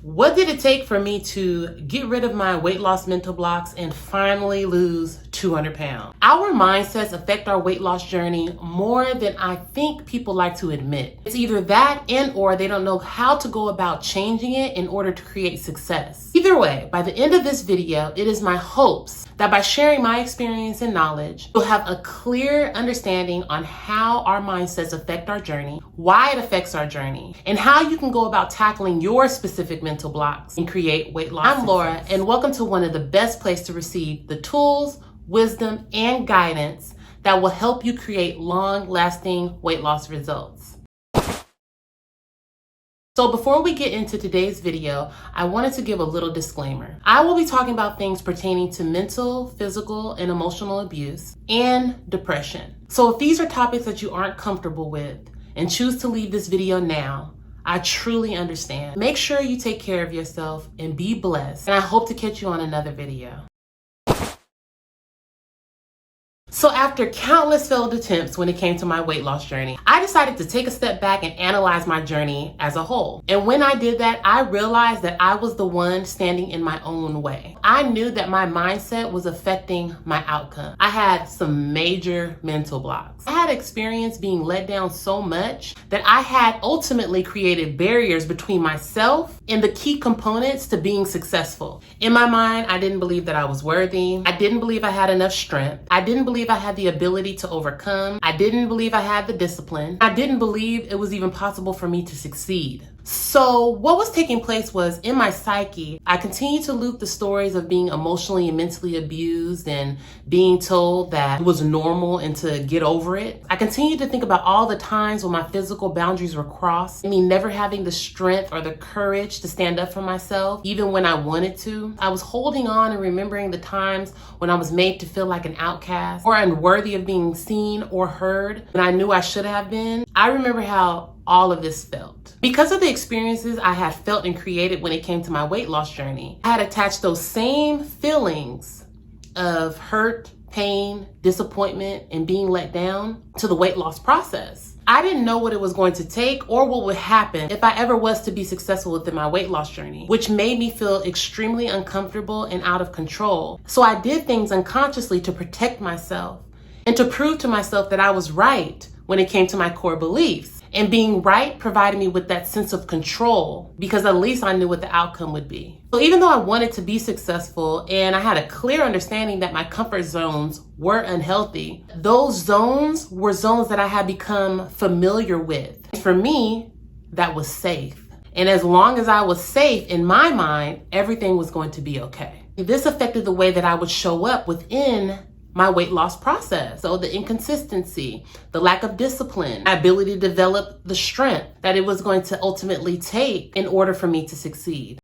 What did it take for me to get rid of my weight loss mental blocks and finally lose 200 pounds? Our mindsets affect our weight loss journey more than I think people like to admit. It's either that or they don't know how to go about changing it in order to create success. Either way, by the end of this video, it is my hopes that by sharing my experience and knowledge, you'll have a clear understanding on how our mindsets affect our journey, why it affects our journey, and how you can go about tackling your specific mental blocks and create weight loss. I'm Laura, and welcome to one of the best places to receive the tools, wisdom, and guidance that will help you create long-lasting weight loss results. So before we get into today's video, I wanted to give a little disclaimer. I will be talking about things pertaining to mental, physical, and emotional abuse and depression. So if these are topics that you aren't comfortable with and choose to leave this video now, I truly understand. Make sure you take care of yourself and be blessed. And I hope to catch you on another video. So after countless failed attempts when it came to my weight loss journey, I decided to take a step back and analyze my journey as a whole. And when I did that, I realized that I was the one standing in my own way. I knew that my mindset was affecting my outcome. I had some major mental blocks. I had experience being let down so much that I had ultimately created barriers between myself and the key components to being successful. In my mind, I didn't believe that I was worthy. I didn't believe I had enough strength. I didn't believe I had the ability to overcome. I didn't believe I had the discipline. I didn't believe it was even possible for me to succeed. So what was taking place was in my psyche, I continued to loop the stories of being emotionally and mentally abused and being told that it was normal and to get over it. I continued to think about all the times when my physical boundaries were crossed, me never having the strength or the courage to stand up for myself, even when I wanted to. I was holding on and remembering the times when I was made to feel like an outcast or unworthy of being seen or heard when I knew I should have been. I remember how all of this felt. Because of the experiences I had felt and created when it came to my weight loss journey, I had attached those same feelings of hurt, pain, disappointment, and being let down to the weight loss process. I didn't know what it was going to take or what would happen if I ever was to be successful within my weight loss journey, which made me feel extremely uncomfortable and out of control. So I did things unconsciously to protect myself and to prove to myself that I was right when it came to my core beliefs. And being right provided me with that sense of control because at least I knew what the outcome would be. So even though I wanted to be successful and I had a clear understanding that my comfort zones were unhealthy, those zones were zones that I had become familiar with. For me, that was safe. And as long as I was safe in my mind, everything was going to be okay. This affected the way that I would show up within my weight loss process. So the inconsistency, the lack of discipline, my ability to develop the strength that it was going to ultimately take in order for me to succeed.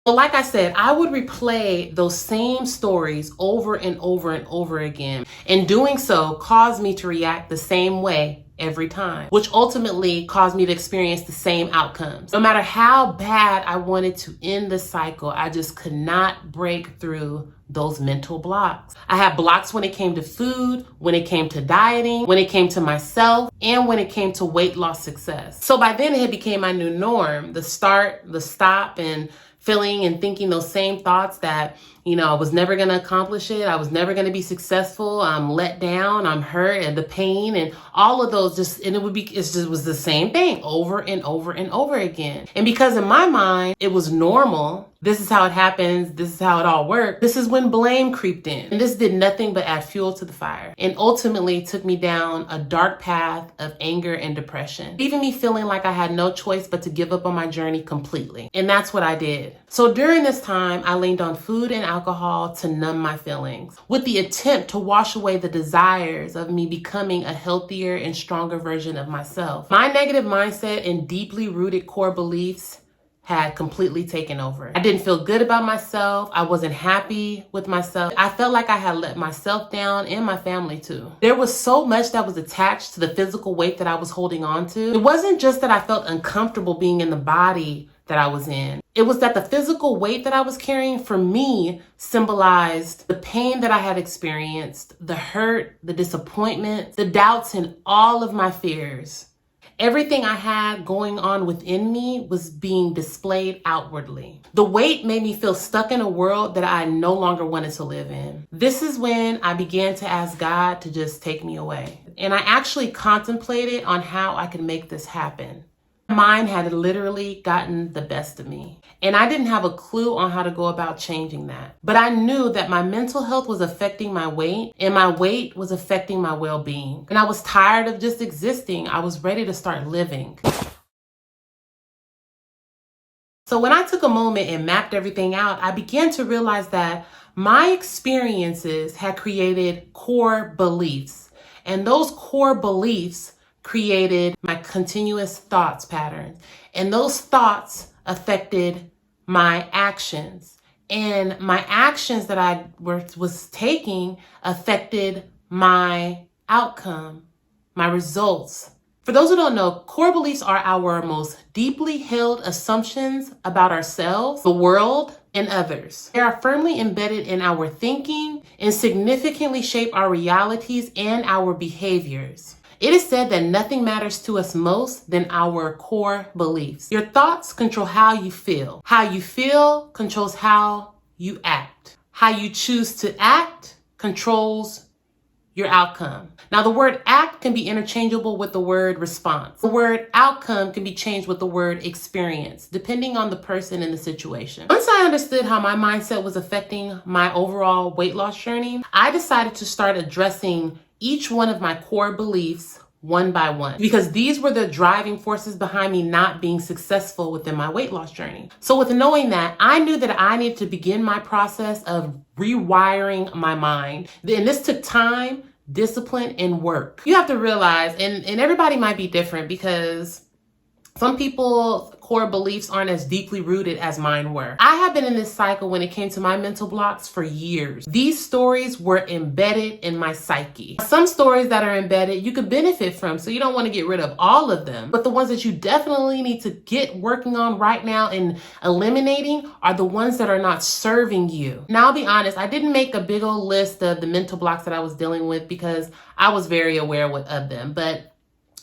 So like I said, I would replay those same stories over and over and over again. And doing so caused me to react the same way every time, which ultimately caused me to experience the same outcomes. No matter how bad I wanted to end the cycle, I just could not break through those mental blocks. I had blocks when it came to food, when it came to dieting, when it came to myself, and when it came to weight loss success. So by then it had became my new norm, the start, the stop, and feeling and thinking those same thoughts that, I was never going to accomplish it. I was never going to be successful. I'm let down. I'm hurt, and the pain and all of those it was the same thing over and over and over again. And because in my mind, it was normal. This is how it happens. This is how it all worked. This is when blame creeped in. And this did nothing but add fuel to the fire and ultimately took me down a dark path of anger and depression, leaving me feeling like I had no choice but to give up on my journey completely. And that's what I did. So during this time, I leaned on food and alcohol to numb my feelings with the attempt to wash away the desires of me becoming a healthier and stronger version of myself. My negative mindset and deeply rooted core beliefs had completely taken over. I didn't feel good about myself. I wasn't happy with myself. I felt like I had let myself down and my family too. There was so much that was attached to the physical weight that I was holding on to. It wasn't just that I felt uncomfortable being in the body that I was in. It was that the physical weight that I was carrying for me symbolized the pain that I had experienced, the hurt, the disappointment, the doubts, and all of my fears. Everything I had going on within me was being displayed outwardly. The weight made me feel stuck in a world that I no longer wanted to live in. This is when I began to ask God to just take me away. And I actually contemplated on how I could make this happen. My mind had literally gotten the best of me, and I didn't have a clue on how to go about changing that. But I knew that my mental health was affecting my weight, and my weight was affecting my well-being. And I was tired of just existing. I was ready to start living. So when I took a moment and mapped everything out, I began to realize that my experiences had created core beliefs, and those core beliefs created my continuous thoughts patterns. And those thoughts affected my actions. And my actions that I was taking affected my outcome, my results. For those who don't know, core beliefs are our most deeply held assumptions about ourselves, the world, and others. They are firmly embedded in our thinking and significantly shape our realities and our behaviors. It is said that nothing matters to us most than our core beliefs. Your thoughts control how you feel. How you feel controls how you act. How you choose to act controls your outcome. Now, the word act can be interchangeable with the word response. The word outcome can be changed with the word experience, depending on the person and the situation. Once I understood how my mindset was affecting my overall weight loss journey, I decided to start addressing each one of my core beliefs one by one, because these were the driving forces behind me not being successful within my weight loss journey. So with knowing that, I knew that I needed to begin my process of rewiring my mind. And this took time, discipline, and work. You have to realize, and everybody might be different, because some people's core beliefs aren't as deeply rooted as mine were. I have been in this cycle when it came to my mental blocks for years. These stories were embedded in my psyche. Some stories that are embedded you could benefit from, so you don't want to get rid of all of them. But the ones that you definitely need to get working on right now and eliminating are the ones that are not serving you. Now, I'll be honest, I didn't make a big old list of the mental blocks that I was dealing with because I was very aware of them. But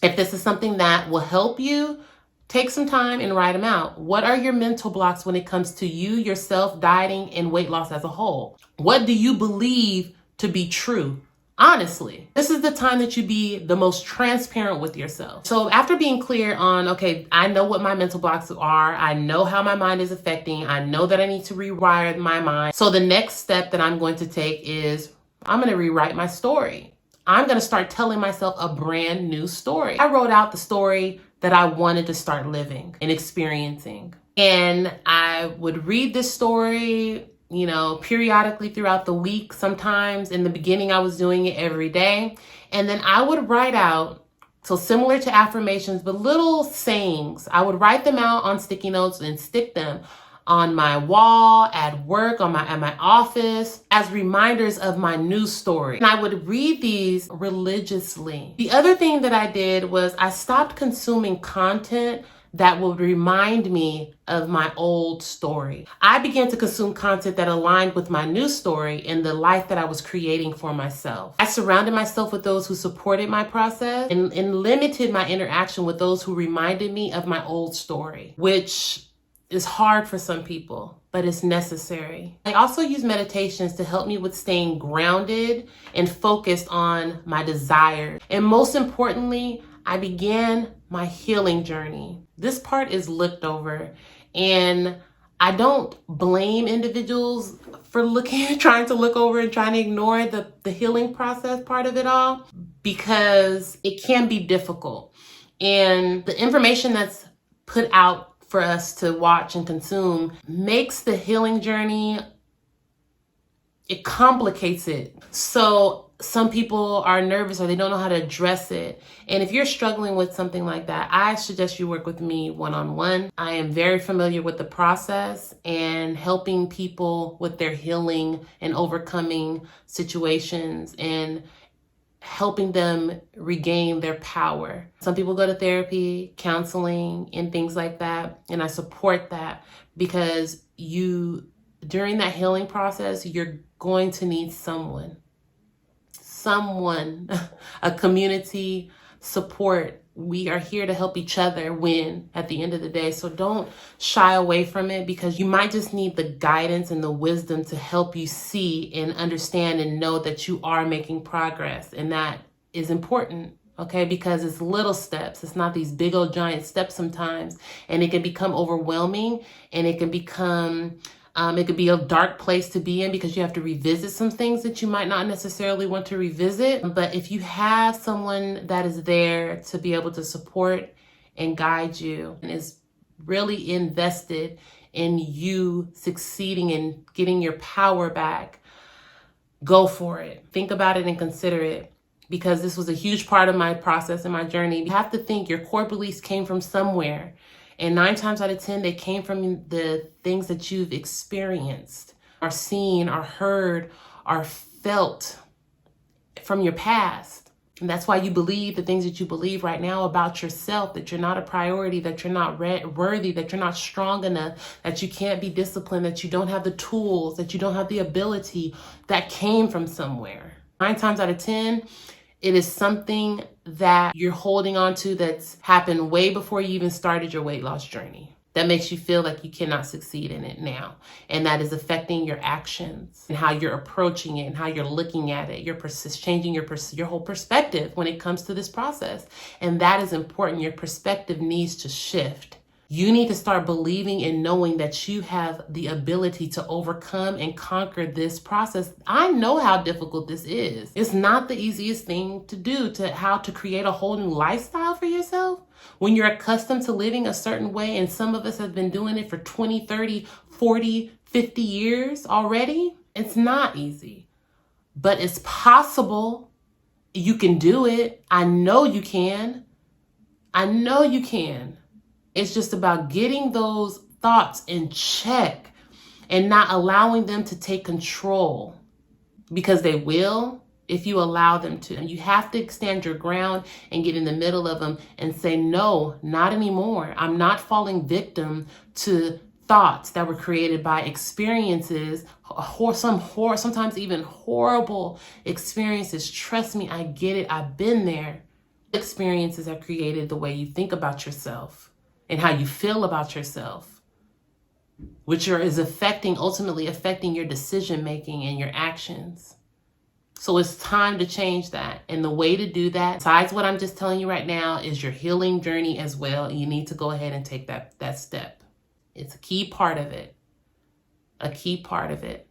if this is something that will help you, take some time and write them out. What are your mental blocks when it comes to you, yourself, dieting, and weight loss as a whole? What do you believe to be true? Honestly, this is the time that you be the most transparent with yourself. So after being clear on, okay, I know what my mental blocks are. I know how my mind is affecting. I know that I need to rewire my mind. So the next step that I'm going to take is I'm going to rewrite my story. I'm going to start telling myself a brand new story. I wrote out the story that I wanted to start living and experiencing. And I would read this story, periodically throughout the week. Sometimes in the beginning, I was doing it every day. And then I would write out, so similar to affirmations, but little sayings. I would write them out on sticky notes and stick them on my wall, at work, at my office, as reminders of my new story. And I would read these religiously. The other thing that I did was I stopped consuming content that would remind me of my old story. I began to consume content that aligned with my new story and the life that I was creating for myself. I surrounded myself with those who supported my process and limited my interaction with those who reminded me of my old story, which is hard for some people, but it's necessary. I also use meditations to help me with staying grounded and focused on my desires. And most importantly, I began my healing journey. This part is looked over, and I don't blame individuals for trying to look over and trying to ignore the healing process part of it all, because it can be difficult. And the information that's put out for us to watch and consume makes the healing journey, it complicates it. So some people are nervous or they don't know how to address it. And if you're struggling with something like that, I suggest you work with me one-on-one. I am very familiar with the process and helping people with their healing and overcoming situations and helping them regain their power. Some people go to therapy, counseling, and things like that. And I support that because during that healing process, you're going to need someone, a community support we are here to help each other win at the end of the day. So don't shy away from it, because you might just need the guidance and the wisdom to help you see and understand and know that you are making progress. And that is important, okay? Because it's little steps. It's not these big old giant steps sometimes. And it can become overwhelming, and it can become it could be a dark place to be in, because you have to revisit some things that you might not necessarily want to revisit. But if you have someone that is there to be able to support and guide you and is really invested in you succeeding and getting your power back, go for it. Think about it and consider it, because this was a huge part of my process and my journey. You have to think your core beliefs came from somewhere. And 9 times out of 10, they came from the things that you've experienced, or seen, or heard, or felt from your past. And that's why you believe the things that you believe right now about yourself, that you're not a priority, that you're not worthy, that you're not strong enough, that you can't be disciplined, that you don't have the tools, that you don't have the ability. That came from somewhere. 9 times out of 10, it is something that you're holding on to that's happened way before you even started your weight loss journey, that makes you feel like you cannot succeed in it now. And that is affecting your actions and how you're approaching it and how you're looking at it. You're changing your whole perspective when it comes to this process. And that is important. Your perspective needs to shift. You need to start believing and knowing that you have the ability to overcome and conquer this process. I know how difficult this is. It's not the easiest thing to do, to how to create a whole new lifestyle for yourself when you're accustomed to living a certain way. And some of us have been doing it for 20, 30, 40, 50 years already. It's not easy, but it's possible. You can do it. I know you can. I know you can. It's just about getting those thoughts in check and not allowing them to take control, because they will if you allow them to. And you have to stand your ground and get in the middle of them and say, no, not anymore. I'm not falling victim to thoughts that were created by experiences, sometimes even horrible experiences. Trust me, I get it. I've been there. Experiences have created the way you think about yourself and how you feel about yourself, which is ultimately affecting your decision making and your actions. So it's time to change that. And the way to do that, besides what I'm just telling you right now, is your healing journey as well. And you need to go ahead and take that step. It's a key part of it. A key part of it.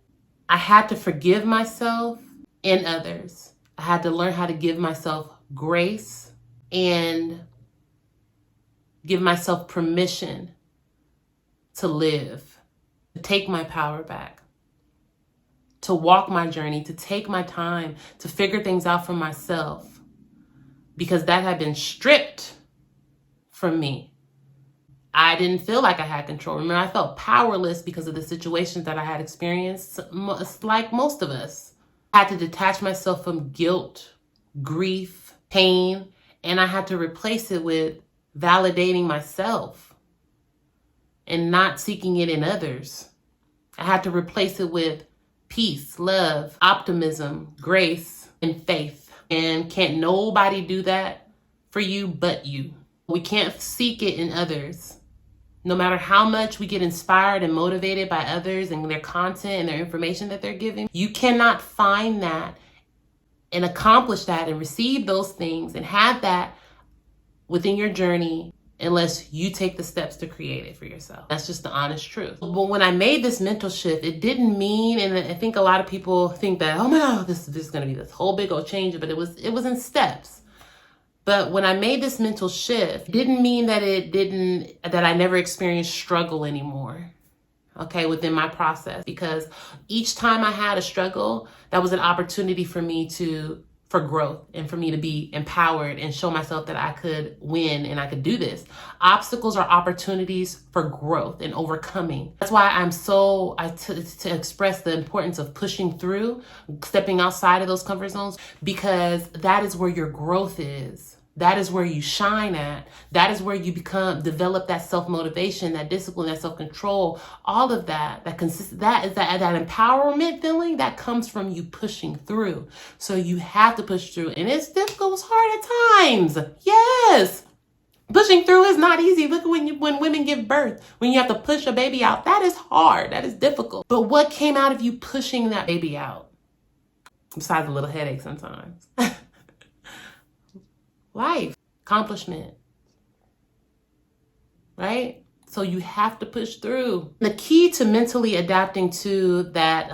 I had to forgive myself and others. I had to learn how to give myself grace and give myself permission to live, to take my power back, to walk my journey, to take my time, to figure things out for myself, because that had been stripped from me. I didn't feel like I had control. Remember, I felt powerless because of the situations that I had experienced, like most of us. I had to detach myself from guilt, grief, pain, and I had to replace it with validating myself and not seeking it in others. I had to replace it with peace, love, optimism, grace, and faith. And can't nobody do that for you but you. We can't seek it in others. No matter how much we get inspired and motivated by others and their content and their information that they're giving, you cannot find that and accomplish that and receive those things and have that within your journey unless you take the steps to create it for yourself. That's just the honest truth. But when I made this mental shift, it didn't mean, and I think a lot of people think that, oh my God, this is going to be this whole big old change, but it was in steps. But when I made this mental shift, it didn't mean that I never experienced struggle anymore. Okay, within my process, because each time I had a struggle, that was an opportunity for me for growth and for me to be empowered and show myself that I could win and I could do this. Obstacles are opportunities for growth and overcoming. That's why to express the importance of pushing through, stepping outside of those comfort zones, because that is where your growth is. That is where you shine at. That is where you develop that self-motivation, that discipline, that self-control, all of that. That empowerment feeling that comes from you pushing through. So you have to push through. And it's difficult, it's hard at times. Yes. Pushing through is not easy. Look at when women give birth, when you have to push a baby out. That is hard. That is difficult. But what came out of you pushing that baby out? Besides a little headache sometimes. Life, accomplishment, right? So you have to push through. The key to mentally adapting to that,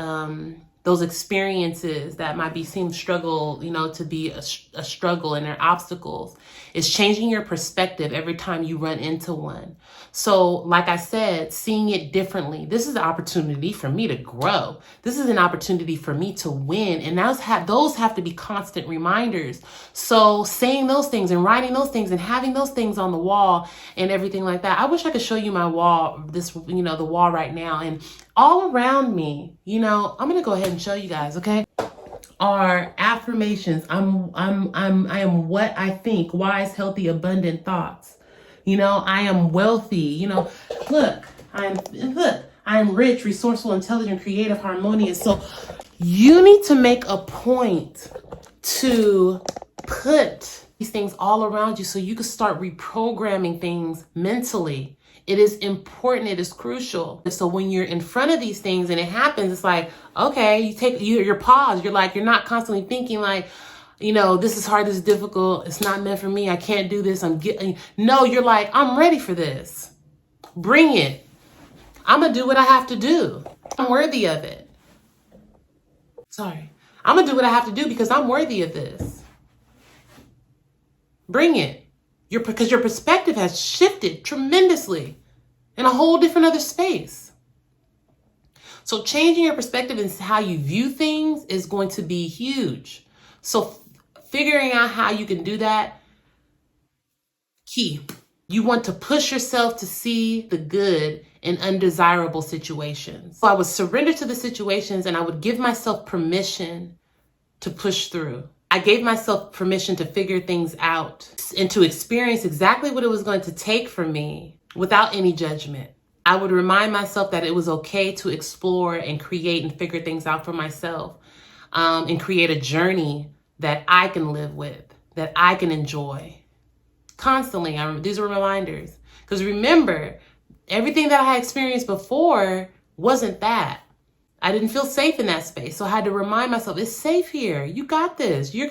those experiences that might seem struggle, to be a struggle and they're obstacles, is changing your perspective every time you run into one. So like I said, seeing it differently. This is an opportunity for me to grow. This is an opportunity for me to win. And those have to be constant reminders. So saying those things and writing those things and having those things on the wall and everything like that. I wish I could show you my wall, the wall right now. And all around me, I'm going to go ahead and show you guys, okay? Are affirmations. I am what I think, wise, healthy, abundant thoughts. I am wealthy. Look, I am rich, resourceful, intelligent, creative, harmonious. So you need to make a point to put these things all around you so you can start reprogramming things mentally. It is important. It is crucial. So when you're in front of these things and it happens, it's like, okay, you take your pause. You're not constantly thinking like, this is hard, this is difficult. It's not meant for me. I can't do this. No, you're like, I'm ready for this. Bring it. I'm going to do what I have to do. I'm worthy of it. Sorry. I'm going to do what I have to do because I'm worthy of this. Bring it. Because your perspective has shifted tremendously in a whole different other space. So changing your perspective and how you view things is going to be huge. So figuring out how you can do that, key. You want to push yourself to see the good in undesirable situations. So I would surrender to the situations and I would give myself permission to push through. I gave myself permission to figure things out and to experience exactly what it was going to take for me without any judgment. I would remind myself that it was okay to explore and create and figure things out for myself, and create a journey that I can live with, that I can enjoy. Constantly, these are reminders. Because remember, everything that I had experienced before wasn't that. I didn't feel safe in that space. So I had to remind myself, it's safe here. You got this. We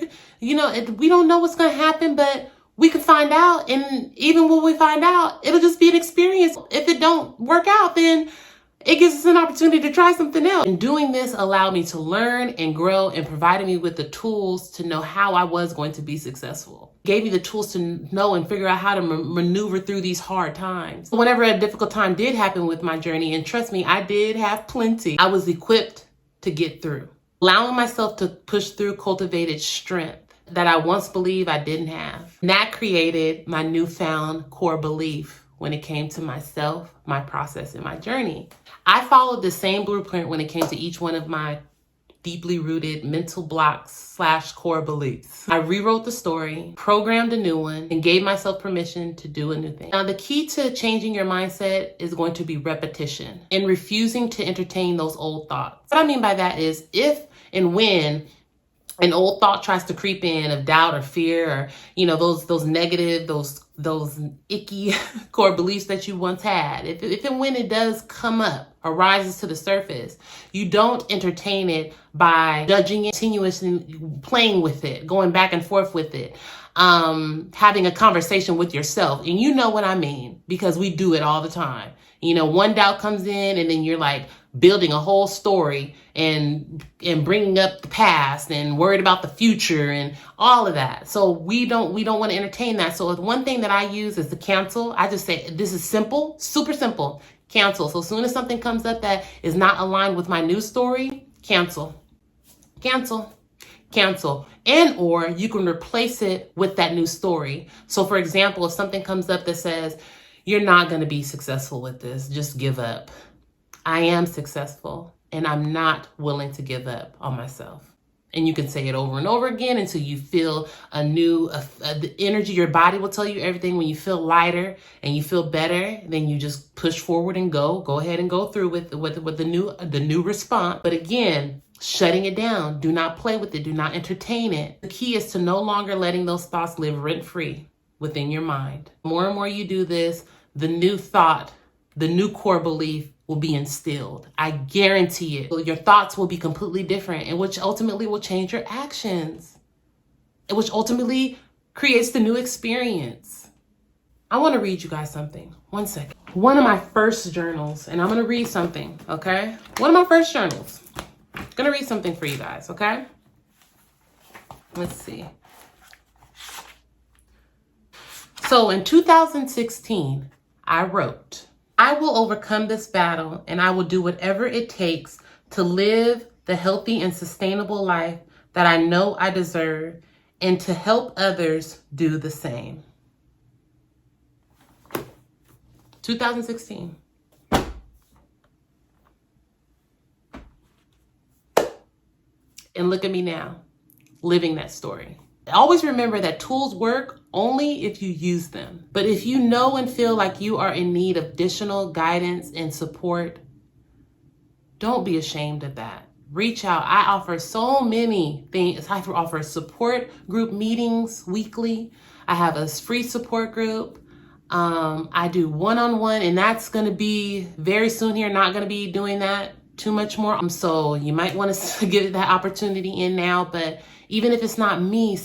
don't know what's going to happen, but we can find out. And even when we find out, it'll just be an experience. If it don't work out, then it gives us an opportunity to try something else. And doing this allowed me to learn and grow and provided me with the tools to know how I was going to be successful. Gave me the tools to know and figure out how to maneuver through these hard times. Whenever a difficult time did happen with my journey, and trust me, I did have plenty, I was equipped to get through. Allowing myself to push through cultivated strength that I once believed I didn't have. And that created my newfound core belief when it came to myself, my process, and my journey. I followed the same blueprint when it came to each one of my deeply rooted mental blocks / core beliefs. I rewrote the story, programmed a new one, and gave myself permission to do a new thing. Now, the key to changing your mindset is going to be repetition and refusing to entertain those old thoughts. What I mean by that is if and when an old thought tries to creep in of doubt or fear or, those negative, those icky core beliefs that you once had, if and when it does come up, arises to the surface, you don't entertain it by judging it, continuously playing with it, going back and forth with it, having a conversation with yourself. And you know what I mean, because we do it all the time. One doubt comes in and then you're like building a whole story and bringing up the past and worried about the future and all of that. So we don't want to entertain that. So one thing that I use is to cancel. I just say, this is simple, super simple, cancel. So as soon as something comes up that is not aligned with my news story, cancel. And or you can replace it with that new story. So for example, if something comes up that says, you're not going to be successful with this, just give up. I am successful and I'm not willing to give up on myself. And you can say it over and over again until you feel the energy. Your body will tell you everything. When you feel lighter and you feel better, then you just push forward and go ahead and go through with the new response. But again, shutting it down. Do not play with it. Do not entertain it. The key is to no longer letting those thoughts live rent free. within your mind. The more and more you do this, the new thought, the new core belief will be instilled. I guarantee it. Your thoughts will be completely different, and which ultimately will change your actions, and which ultimately creates the new experience. I want to read you guys something. One second. One of my first journals, and I'm going to read something, okay? One of my first journals. I'm going to read something for you guys, okay? Let's see. So in 2016, I wrote, I will overcome this battle and I will do whatever it takes to live the healthy and sustainable life that I know I deserve and to help others do the same. 2016. And look at me now, living that story. Always remember that tools work only if you use them. But if you know and feel like you are in need of additional guidance and support, don't be ashamed of that. Reach out. I offer so many things. I offer support group meetings weekly. I have a free support group. I do one-on-one, and that's going to be very soon here. Not going to be doing that too much more. So you might want to get that opportunity in now, but even if it's not me,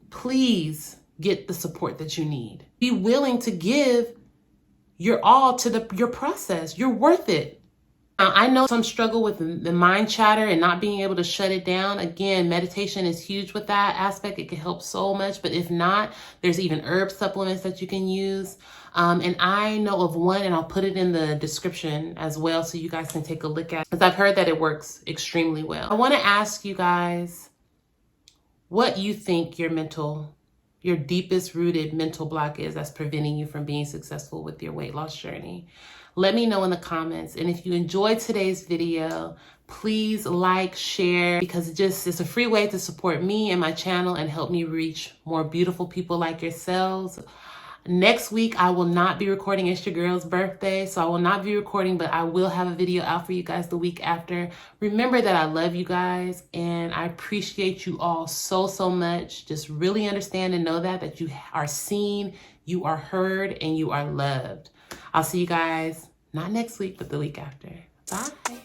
please get the support that you need. Be willing to give your all to your process. You're worth it. I know some struggle with the mind chatter and not being able to shut it down. Again, meditation is huge with that aspect. It can help so much, but if not, there's even herb supplements that you can use. And I know of one, and I'll put it in the description as well so you guys can take a look at it, because I've heard that it works extremely well. I want to ask you guys what you think your deepest rooted mental block is that's preventing you from being successful with your weight loss journey. Let me know in the comments. And if you enjoyed today's video, please like, share, because it's a free way to support me and my channel and help me reach more beautiful people like yourselves. Next week, I will not be recording. It's your girl's birthday, so I will not be recording, but I will have a video out for you guys the week after. Remember that I love you guys, and I appreciate you all so, so much. Just really understand and know that you are seen, you are heard, and you are loved. I'll see you guys, not next week, but the week after. Bye.